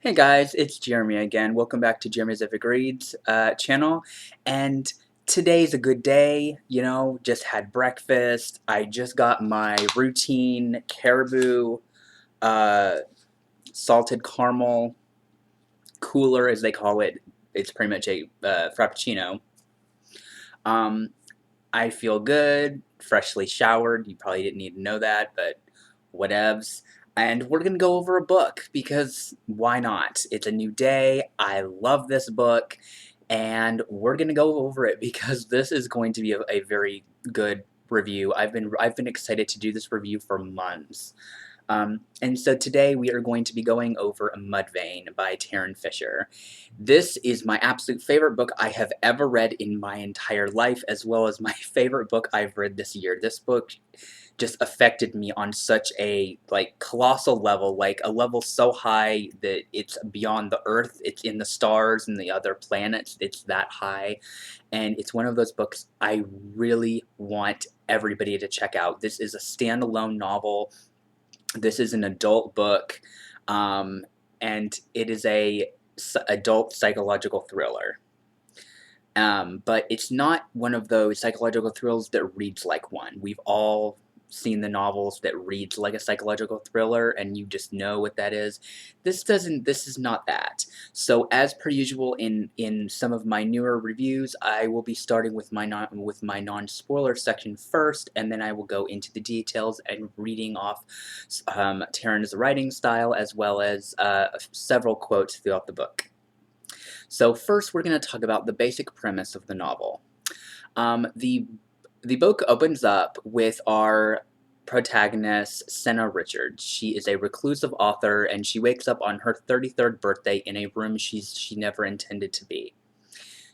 Hey guys, it's Jeremy again. Welcome back to Jeremy's Epic Reads channel. And today's a good day, just had breakfast. I just got my routine caribou uh, salted caramel cooler, as they call it. It's pretty much a frappuccino. Um, I feel good, freshly showered. You probably didn't need to know that, but whatevs. And we're going to go over a book because why not? It's a new day. I love this book. And we're going to go over it because this is going to be a very good review. I've been excited to do this review for months. And so today we are going to be going over Mudvayne by Tarryn Fisher. This is my absolute favorite book I have ever read in my entire life, as well as my favorite book I've read this year. This book just affected me on such a colossal level, like a level so high that it's beyond the earth, it's in the stars and the other planets, it's that high. And it's one of those books I really want everybody to check out. This is a standalone novel. This is an adult book, and it is a adult psychological thriller. But it's not one of those psychological thrillers that reads like one. We've all seen the novels that reads like a psychological thriller and you just know what that is. This is not that. So as per usual in some of my newer reviews, I will be starting with my non-spoiler section first, and then I will go into the details and reading off Tarryn's writing style as well as several quotes throughout the book. So first we're going to talk about the basic premise of the novel. The book opens up with our protagonist, Senna Richards. She is a reclusive author, and she wakes up on her 33rd birthday in a room she never intended to be.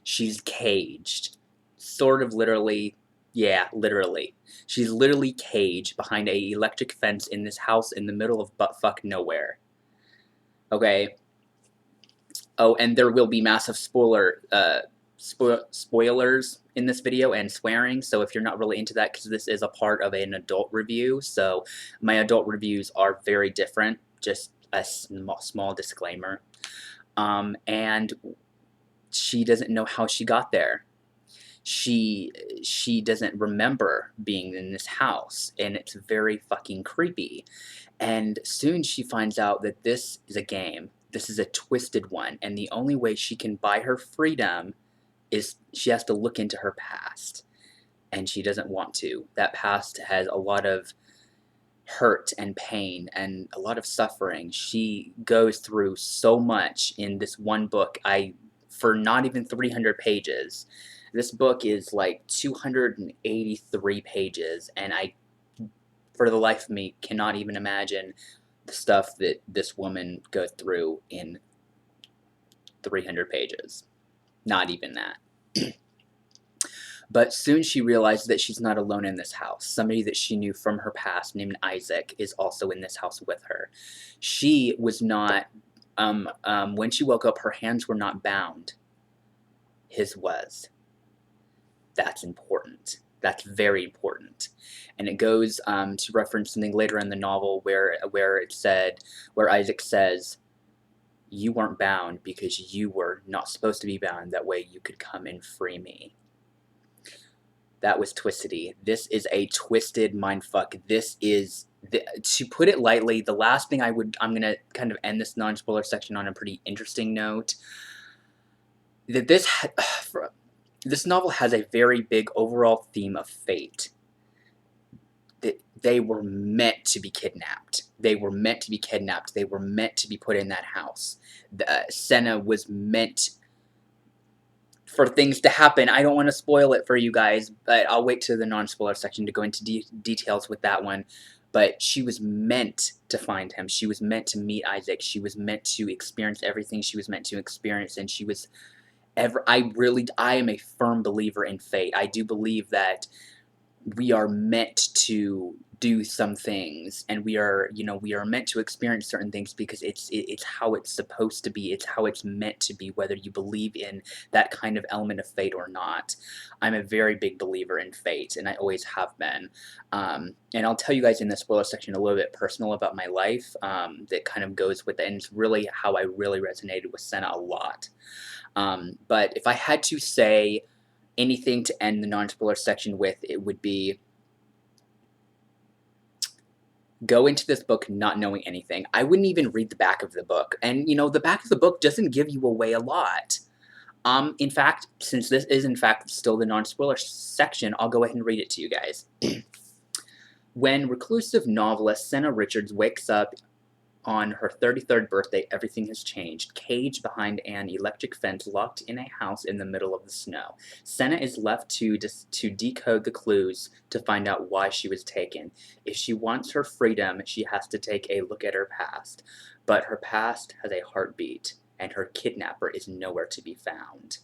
She's caged. Sort of literally. Yeah, literally. She's literally caged behind a electric fence in this house in the middle of buttfuck nowhere. Okay? Oh, and there will be massive spoilers in this video and swearing, so if you're not really into that, because this is a part of an adult review, so my adult reviews are very different, just a small disclaimer. And she doesn't know how she got there. She doesn't remember being in this house, and it's very fucking creepy. And soon she finds out that this is a game. This is a twisted one, and the only way she can buy her freedom is she has to look into her past, and she doesn't want to. That past has a lot of hurt and pain and a lot of suffering. She goes through so much in this one book. For not even 300 pages. This book is like 283 pages, and I, for the life of me, cannot even imagine the stuff that this woman goes through in 300 pages. Not even that. But soon she realizes that she's not alone in this house. Somebody that she knew from her past, named Isaac, is also in this house with her. She was not, when she woke up, her hands were not bound. His was. That's important. That's very important. And it goes to reference something later in the novel where Isaac says, "You weren't bound because you were not supposed to be bound. That way you could come and free me." That was twistedy. This is a twisted mindfuck. This is, to put it lightly, the last thing I'm going to kind of end this non-spoiler section on a pretty interesting note. That this novel has a very big overall theme of fate. That they were meant to be kidnapped. They were meant to be kidnapped. They were meant to be put in that house. Senna was meant for things to happen. I don't want to spoil it for you guys, but I'll wait to the non-spoiler section to go into details with that one. But she was meant to find him. She was meant to meet Isaac. She was meant to experience everything she was meant to experience, and she was I am a firm believer in fate. I do believe that we are meant to do some things, and we are, you know, we are meant to experience certain things because it's how it's supposed to be. It's how it's meant to be, whether you believe in that kind of element of fate or not. I'm a very big believer in fate, and I always have been. And I'll tell you guys in the spoiler section a little bit personal about my life that kind of goes with it, and it's really how I really resonated with Senna a lot. But if I had to say anything to end the non-spoiler section with, it would be, go into this book not knowing anything. I wouldn't even read the back of the book. And, you know, the back of the book doesn't give you away a lot. In fact, since this is in fact still the non-spoiler section, I'll go ahead and read it to you guys. When reclusive novelist Senna Richards wakes up on her 33rd birthday, everything has changed. Caged behind an electric fence, locked in a house in the middle of the snow. Senna is left to decode the clues to find out why she was taken. If she wants her freedom, she has to take a look at her past. But her past has a heartbeat, and her kidnapper is nowhere to be found.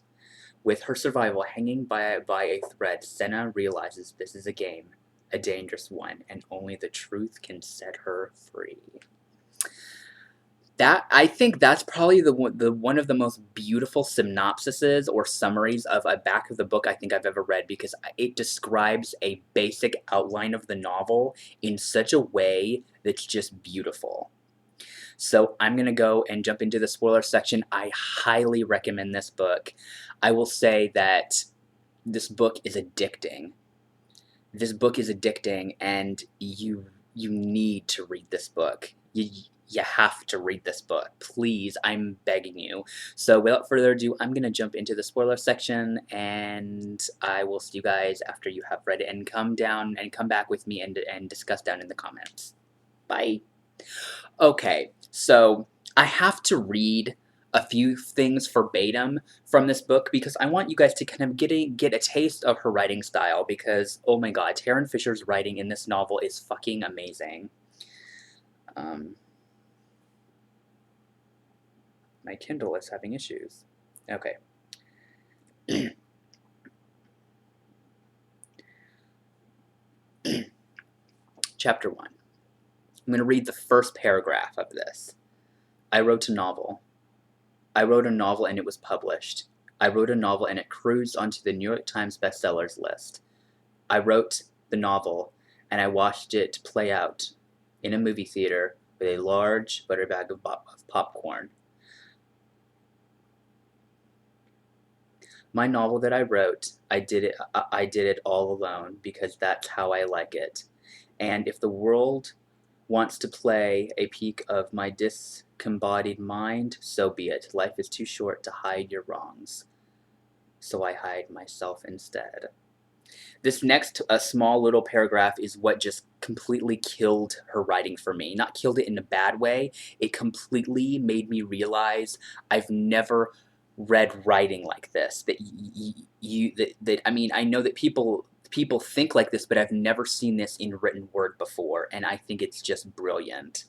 With her survival hanging by a thread, Senna realizes this is a game, a dangerous one, and only the truth can set her free. That, I think that's probably the one of the most beautiful synopsises or summaries of a back of the book I think I've ever read, because it describes a basic outline of the novel in such a way that's just beautiful. So I'm going to go and jump into the spoiler section. I highly recommend this book. I will say that this book is addicting. This book is addicting, and you need to read this book. You have to read this book. Please, I'm begging you. So without further ado, I'm going to jump into the spoiler section, and I will see you guys after you have read it, and come back with me and discuss down in the comments. Bye. Okay, so I have to read a few things verbatim from this book because I want you guys to kind of get a taste of her writing style, because, oh my god, Tarryn Fisher's writing in this novel is fucking amazing. My Kindle is having issues. Okay. Chapter 1. I'm going to read the first paragraph of this. I wrote a novel. I wrote a novel and it was published. I wrote a novel and it cruised onto the New York Times bestsellers list. I wrote the novel and I watched it play out in a movie theater with a large butter bag of popcorn. My novel that I wrote, I did it all alone because that's how I like it. And if the world wants to play a peek of my discombobulated mind, so be it. Life is too short to hide your wrongs. So I hide myself instead. This next small little paragraph is what just completely killed her writing for me. Not killed it in a bad way. It completely made me realize I've never read writing like this. I mean, I know that people think like this, but I've never seen this in written word before, and I think it's just brilliant.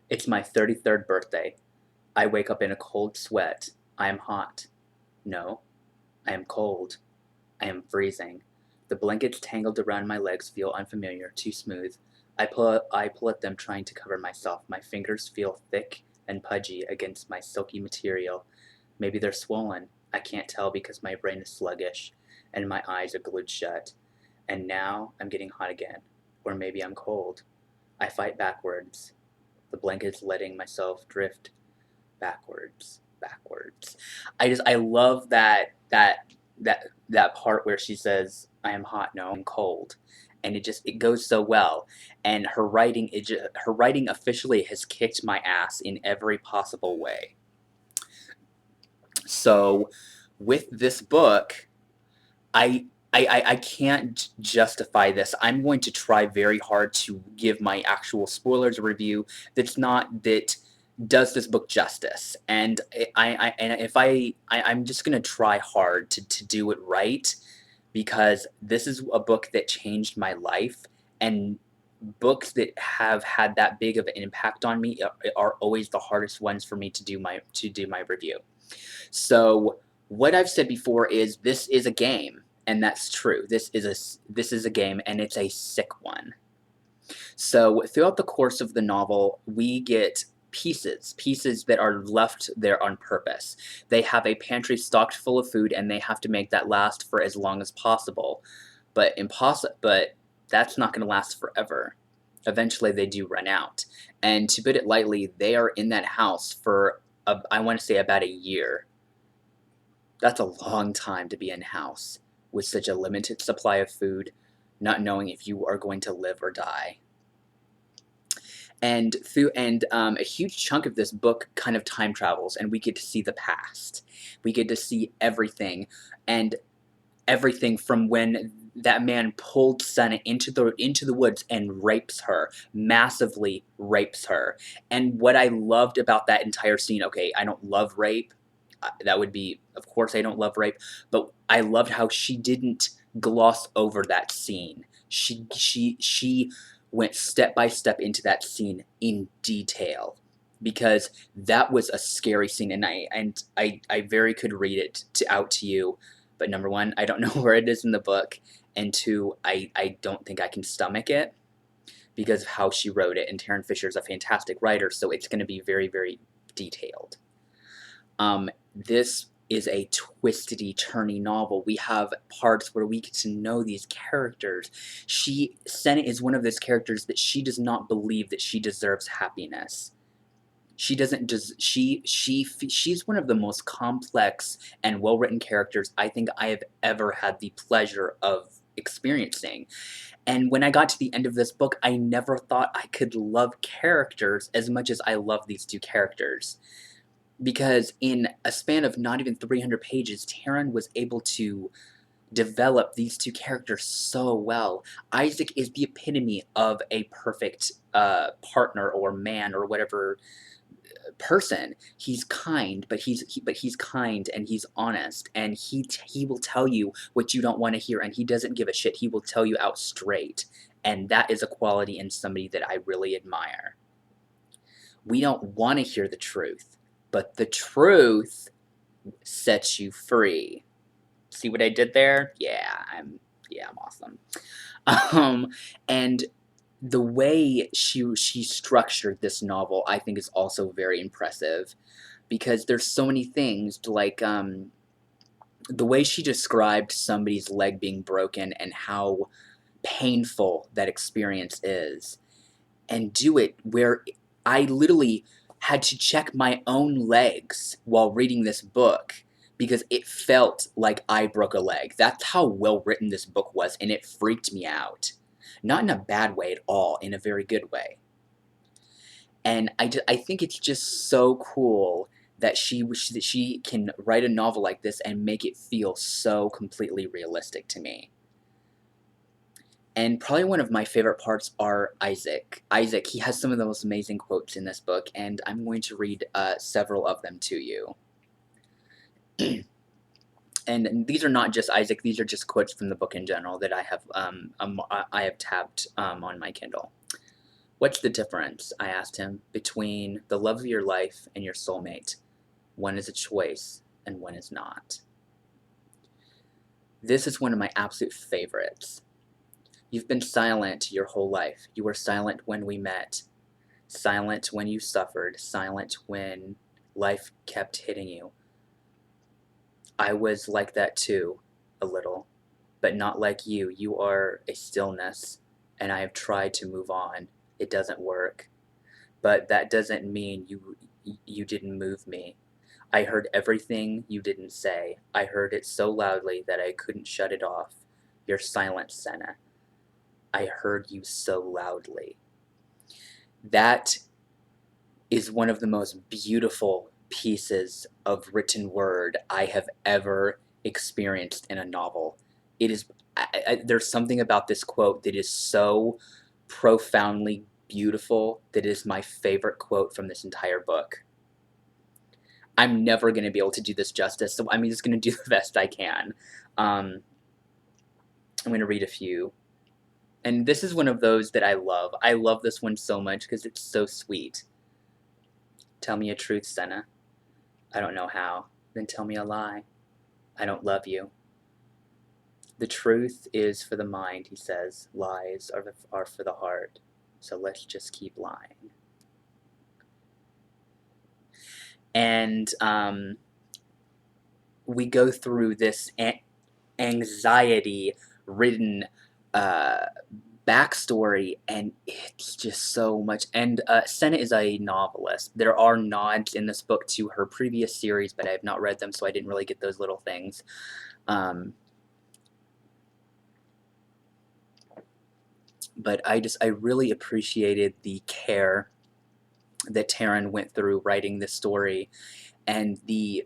It's my 33rd birthday. I wake up in a cold sweat. I am hot. No, I am cold. I am freezing. The blankets tangled around my legs feel unfamiliar, too smooth. I pull at them, trying to cover myself. My fingers feel thick and pudgy against my silky material. Maybe they're swollen. I can't tell because my brain is sluggish and my eyes are glued shut. And now I'm getting hot again. Or maybe I'm cold. I fight backwards. The blanket's letting myself drift backwards. I love that part where she says, I am hot, no, I'm cold. And it goes so well. And her writing officially has kicked my ass in every possible way. So with this book, I can't justify this. I'm going to try very hard to give my actual spoilers review that does this book justice. And I'm just gonna try hard to do it right, because this is a book that changed my life, and books that have had that big of an impact on me are always the hardest ones for me to do my review. So what I've said before is this is a game, and that's true. This is a game, and it's a sick one. So throughout the course of the novel, we get pieces that are left there on purpose. They have a pantry stocked full of food, and they have to make that last for as long as possible. But that's not going to last forever. Eventually, they do run out. And to put it lightly, they are in that house for, I want to say, about a year. That's a long time to be in house with such a limited supply of food, not knowing if you are going to live or die. And a huge chunk of this book kind of time travels, and we get to see the past. We get to see everything, and everything from when that man pulled Senna into the woods and rapes her, massively rapes her. And what I loved about that entire scene, okay, I don't love rape. That would be, of course, I don't love rape, but I loved how she didn't gloss over that scene. She went step by step into that scene in detail, because that was a scary scene, and I very could read it out to you, but number one, I don't know where it is in the book, and two, I don't think I can stomach it because of how she wrote it, and Tarryn Fisher is a fantastic writer, so it's going to be very, very detailed. This is a twisty, turny novel. We have parts where we get to know these characters. Senna is one of those characters that she does not believe that she deserves happiness. She doesn't. She's one of the most complex and well-written characters I think I have ever had the pleasure of experiencing. And when I got to the end of this book, I never thought I could love characters as much as I love these two characters. Because in a span of not even 300 pages, Tarryn was able to develop these two characters so well. Isaac is the epitome of a perfect partner or man or whatever person. He's kind, but he's kind and he's honest, and he will tell you what you don't want to hear, and he doesn't give a shit. He will tell you out straight, and that is a quality in somebody that I really admire. We don't want to hear the truth, but the truth sets you free. See what I did there? Yeah, I'm awesome. And the way she structured this novel, I think, is also very impressive, because there's so many things, like the way she described somebody's leg being broken and how painful that experience is, and do it where I literally had to check my own legs while reading this book, because it felt like I broke a leg. That's how well written this book was, and it freaked me out. Not in a bad way at all, in a very good way. And I think it's just so cool that she can write a novel like this and make it feel so completely realistic to me. And probably one of my favorite parts are Isaac. Isaac, he has some of the most amazing quotes in this book, and I'm going to read several of them to you. And these are not just Isaac; these are just quotes from the book in general that I have tabbed on my Kindle. "What's the difference," I asked him, "between the love of your life and your soulmate? One is a choice, and one is not." This is one of my absolute favorites. "You've been silent your whole life. You were silent when we met, silent when you suffered, silent when life kept hitting you. I was like that too, a little, but not like you. You are a stillness, and I have tried to move on. It doesn't work. But that doesn't mean you didn't move me. I heard everything you didn't say. I heard it so loudly that I couldn't shut it off. Your silence, Senna. I heard you so loudly." That is one of the most beautiful pieces of written word I have ever experienced in a novel. It is, there's something about this quote that is so profoundly beautiful that is my favorite quote from this entire book. I'm never going to be able to do this justice, so I'm just going to do the best I can. I'm going to read a few. And this is one of those that I love. I love this one so much because it's so sweet. "Tell me a truth, Senna. I don't know how. Then tell me a lie. I don't love you. The truth is for the mind, he says. Lies are for the heart. So let's just keep lying. And we go through this anxiety-ridden backstory, and it's just so much. And Senna is a novelist. There are nods in this book to her previous series, but I have not read them, so I didn't really get those little things. But I really appreciated the care that Tarryn went through writing this story, and the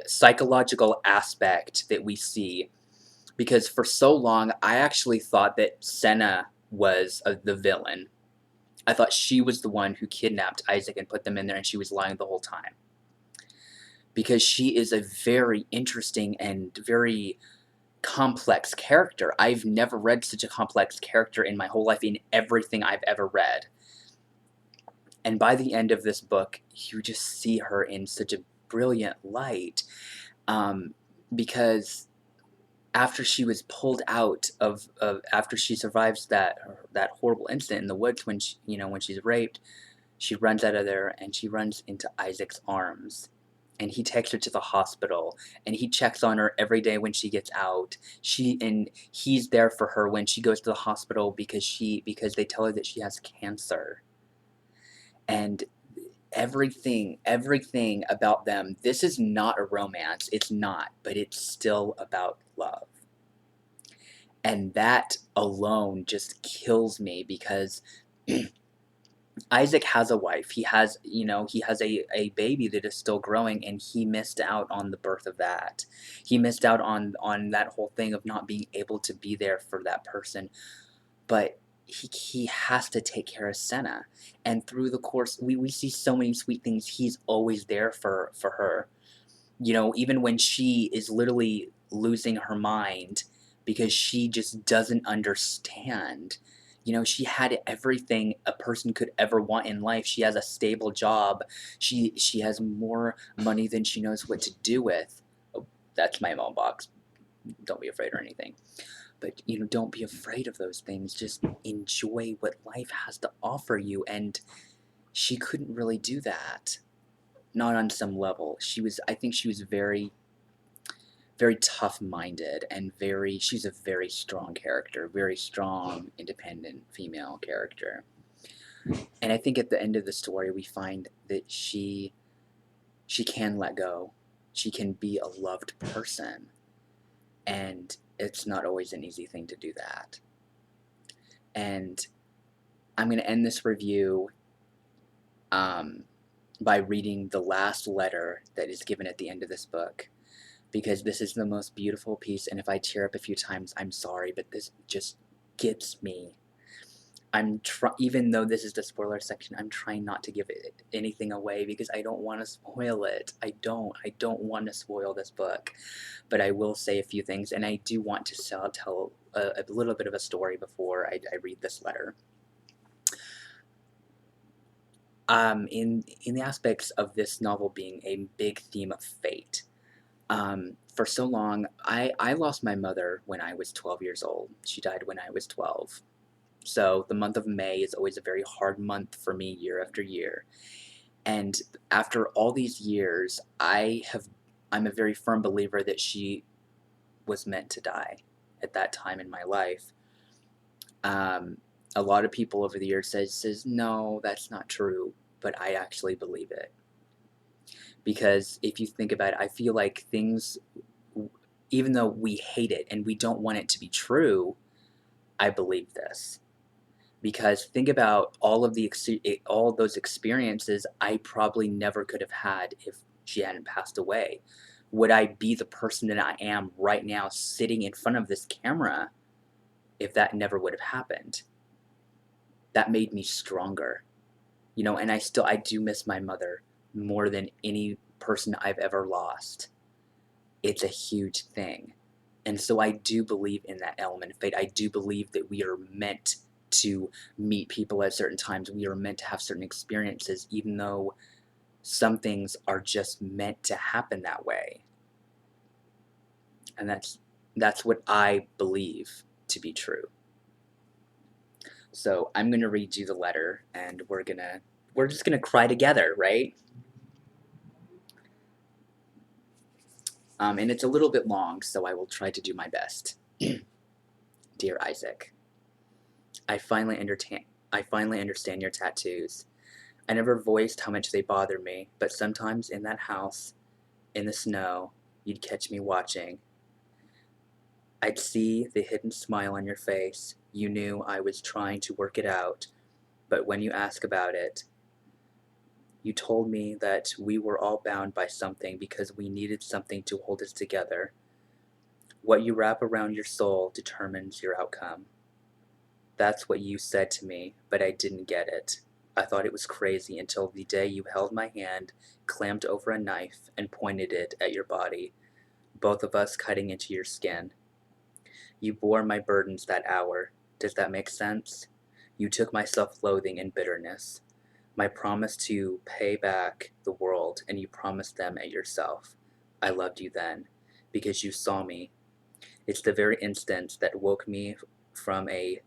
psychological aspect that we see, because for so long I actually thought that Senna was the villain. I thought she was the one who kidnapped Isaac and put them in there, and she was lying the whole time, because she is a very interesting and very complex character. I've never read such a complex character in my whole life in everything I've ever read. And by the end of this book, you just see her in such a brilliant light, because after she was pulled out of after she survives that horrible incident in the woods when when she's raped, she runs out of there and she runs into Isaac's arms. And he takes her to the hospital, and he checks on her every day when she gets out. He's there for her when she goes to the hospital because they tell her that she has cancer. And everything about them, this is not a romance. It's not, but it's still about love. And that alone just kills me, because Isaac has a wife. He has, a baby that is still growing, and he missed out on the birth of that. He missed out on that whole thing of not being able to be there for that person. But he has to take care of Senna. And through the course, we see so many sweet things. He's always there for her. Even when she is literally losing her mind because she just doesn't understand. She had everything a person could ever want in life. She has a stable job. She has more money than she knows what to do with. Oh, that's my mailbox. Don't be afraid or anything. But, don't be afraid of those things. Just enjoy what life has to offer you. And she couldn't really do that. Not on some level. I think she was very, very tough-minded, and she's a very strong character, very strong, independent female character. And I think at the end of the story, we find that she can let go. She can be a loved person. And it's not always an easy thing to do that. And I'm going to end this review by reading the last letter that is given at the end of this book, because this is the most beautiful piece, and if I tear up a few times, I'm sorry, but this just gets me. Even though this is the spoiler section, I'm trying not to give anything away, because I don't want to spoil it. I don't want to spoil this book, but I will say a few things, and I do want to tell a little bit of a story before I read this letter. In the aspects of this novel being a big theme of fate, for so long, I lost my mother when I was 12 years old. She died when I was 12. So the month of May is always a very hard month for me year after year. And after all these years, I'm a very firm believer that she was meant to die at that time in my life. A lot of people over the years says, no, that's not true, but I actually believe it. Because if you think about it, I feel like things, even though we hate it and we don't want it to be true, I believe this. Because think about all those experiences I probably never could have had if she hadn't passed away. Would I be the person that I am right now, sitting in front of this camera, if that never would have happened? That made me stronger. And I do miss my mother more than any person I've ever lost. It's a huge thing. And so I do believe in that element of fate. I do believe that we are meant to meet people at certain times. We are meant to have certain experiences, even though some things are just meant to happen that way. And that's what I believe to be true. So I'm gonna read you the letter, and we're just gonna cry together, right? And it's a little bit long, so I will try to do my best. Dear Isaac, I finally understand your tattoos. I never voiced how much they bother me, but sometimes in that house, in the snow, you'd catch me watching. I'd see the hidden smile on your face. You knew I was trying to work it out, but when you ask about it, you told me that we were all bound by something because we needed something to hold us together. What you wrap around your soul determines your outcome. That's what you said to me, but I didn't get it. I thought it was crazy until the day you held my hand, clamped over a knife, and pointed it at your body, both of us cutting into your skin. You bore my burdens that hour. Does that make sense? You took my self-loathing and bitterness, my promise to pay back the world, and you promised them at yourself. I loved you then, because you saw me. It's the very instant that woke me from a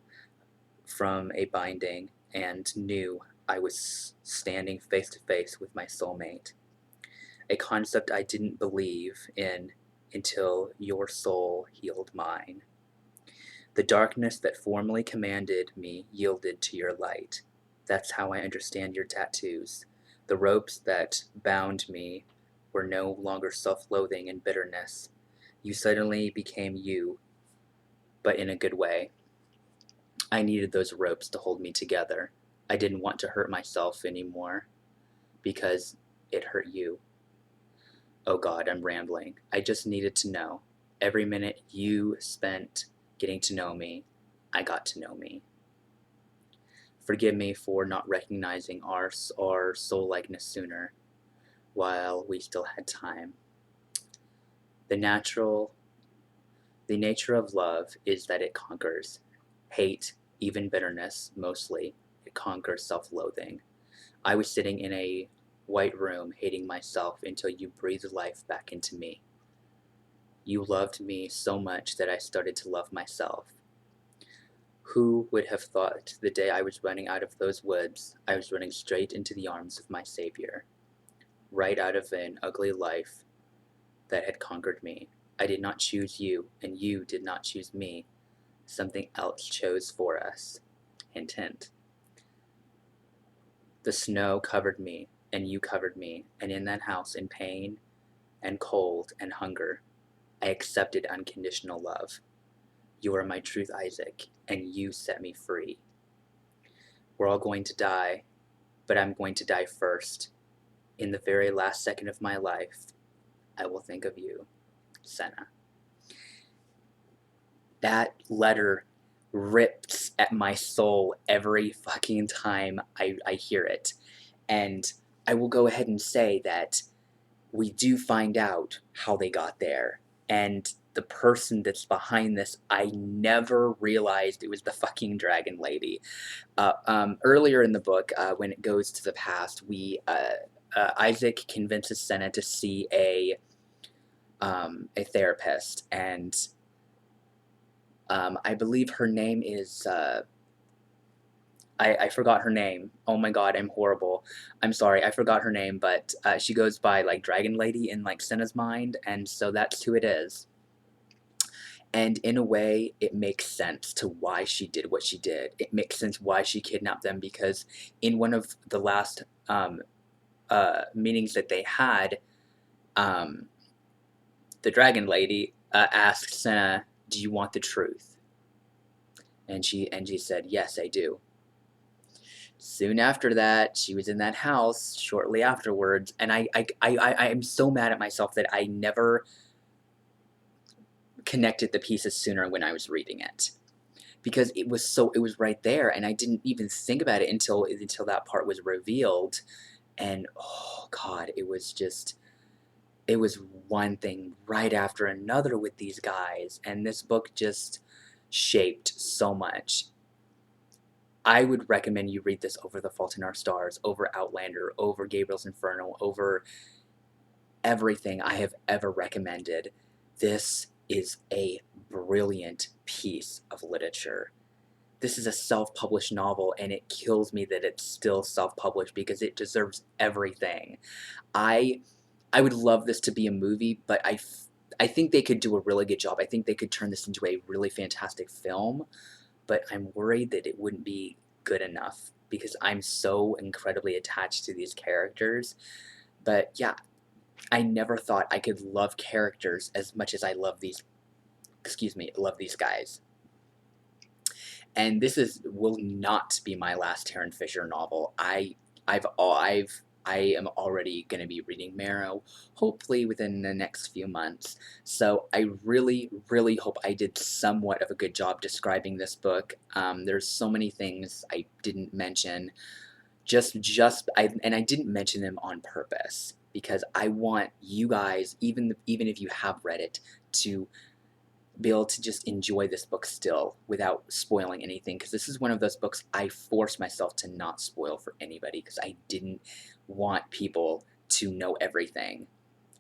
binding and knew I was standing face to face with my soulmate. A concept I didn't believe in until your soul healed mine. The darkness that formerly commanded me yielded to your light. That's how I understand your tattoos. The ropes that bound me were no longer self-loathing and bitterness. You suddenly became you, but in a good way. I needed those ropes to hold me together. I didn't want to hurt myself anymore because it hurt you. Oh God, I'm rambling. I just needed to know. Every minute you spent getting to know me, I got to know me. Forgive me for not recognizing our soul likeness sooner, while we still had time. The nature of love is that it conquers hate, even bitterness, mostly. It conquers self-loathing. I was sitting in a white room hating myself until you breathed life back into me. You loved me so much that I started to love myself. Who would have thought the day I was running out of those woods, I was running straight into the arms of my Savior, right out of an ugly life that had conquered me. I did not choose you, and you did not choose me. Something else chose for us. Hint, hint. The snow covered me, and you covered me, and in that house, in pain and cold and hunger, I accepted unconditional love. You are my truth, Isaac, and you set me free. We're all going to die, but I'm going to die first. In the very last second of my life, I will think of you, Senna. That letter rips at my soul every fucking time I hear it. And I will go ahead and say that we do find out how they got there. And the person that's behind this, I never realized it was the fucking dragon lady. Earlier in the book, when it goes to the past, Isaac convinces Senna to see a therapist, and I believe her name is I forgot her name. Oh my god, I'm horrible. I'm sorry, I forgot her name, but she goes by like Dragon Lady in like Senna's mind, and so that's who it is. And in a way, it makes sense to why she did what she did. It makes sense why she kidnapped them, because in one of the last meetings that they had, the Dragon Lady asked Senna, "Do you want the truth?" And she said, "Yes, I do." Soon after that, she was in that house shortly afterwards, and I'm so mad at myself that I never connected the pieces sooner when I was reading it, because it was right there, and I didn't even think about it until that part was revealed, and oh god, it was one thing right after another with these guys, and this book just shaped so much. I would recommend you read this over The Fault in Our Stars, over Outlander, over Gabriel's Inferno, over everything I have ever recommended. This is a brilliant piece of literature. This is a self-published novel, and it kills me that it's still self-published because it deserves everything. I I would love this to be a movie, but I think they could do a really good job. I think they could turn this into a really fantastic film, but I'm worried that it wouldn't be good enough because I'm so incredibly attached to these characters. But yeah, I never thought I could love characters as much as I love love these guys. And this will not be my last Tarryn Fisher novel. I am already going to be reading Marrow, hopefully within the next few months. So I really, really hope I did somewhat of a good job describing this book. There's so many things I didn't mention. And I didn't mention them on purpose because I want you guys, even if you have read it, to be able to just enjoy this book still without spoiling anything, because this is one of those books I forced myself to not spoil for anybody because I didn't want people to know everything.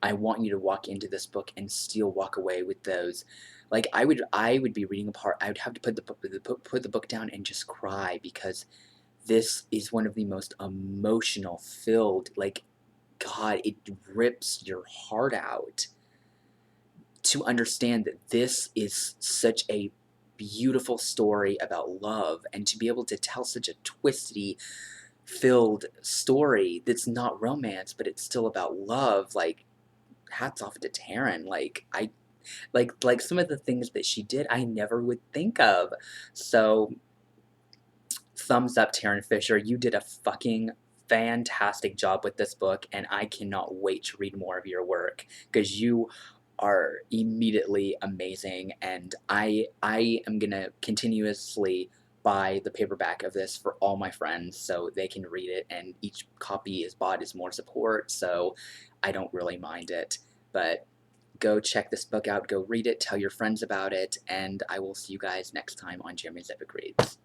I want you to walk into this book and still walk away with those. Like I would be reading a part. I would have to put the book down and just cry because this is one of the most emotional filled, like, God, it rips your heart out to understand that this is such a beautiful story about love, and to be able to tell such a twisty filled story that's not romance but it's still about love. Like, hats off to Tarryn. Like, I like some of the things that she did I never would think of. So thumbs up, Tarryn Fisher. You did a fucking fantastic job with this book, and I cannot wait to read more of your work because you are immediately amazing. And I am gonna continuously buy the paperback of this for all my friends so they can read it, and each copy is bought is more support, so I don't really mind it. But go check this book out, go read it, tell your friends about it, and I will see you guys next time on Jeremy's Epic Reads.